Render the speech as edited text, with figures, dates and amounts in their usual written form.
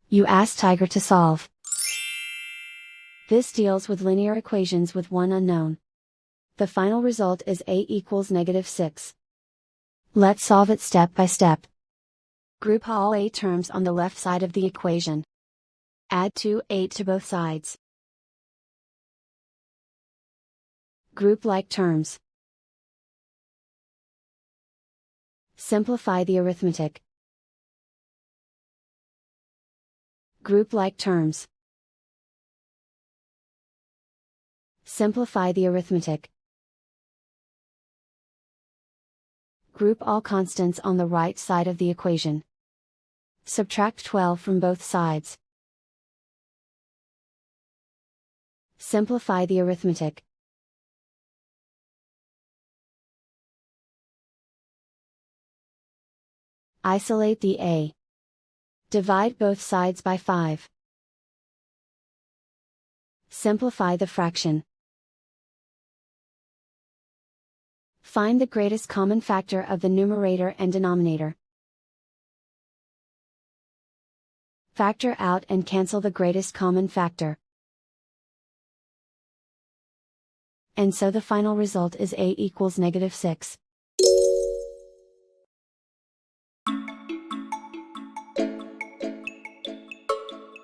You ask Tiger to solve. This deals with linear equations with one unknown. The final result is a equals -6. Let's solve it step by step. Group all a terms on the left side of the equation. Add 2a to both sides. Group like terms. Simplify the arithmetic. Group like terms. Simplify the arithmetic. Group all constants on the right side of the equation. Subtract 12 from both sides. Simplify the arithmetic. Isolate the a. Divide both sides by 5. Simplify the fraction. Find the greatest common factor of the numerator and denominator. Factor out and cancel the greatest common factor. And so the final result is a equals -6.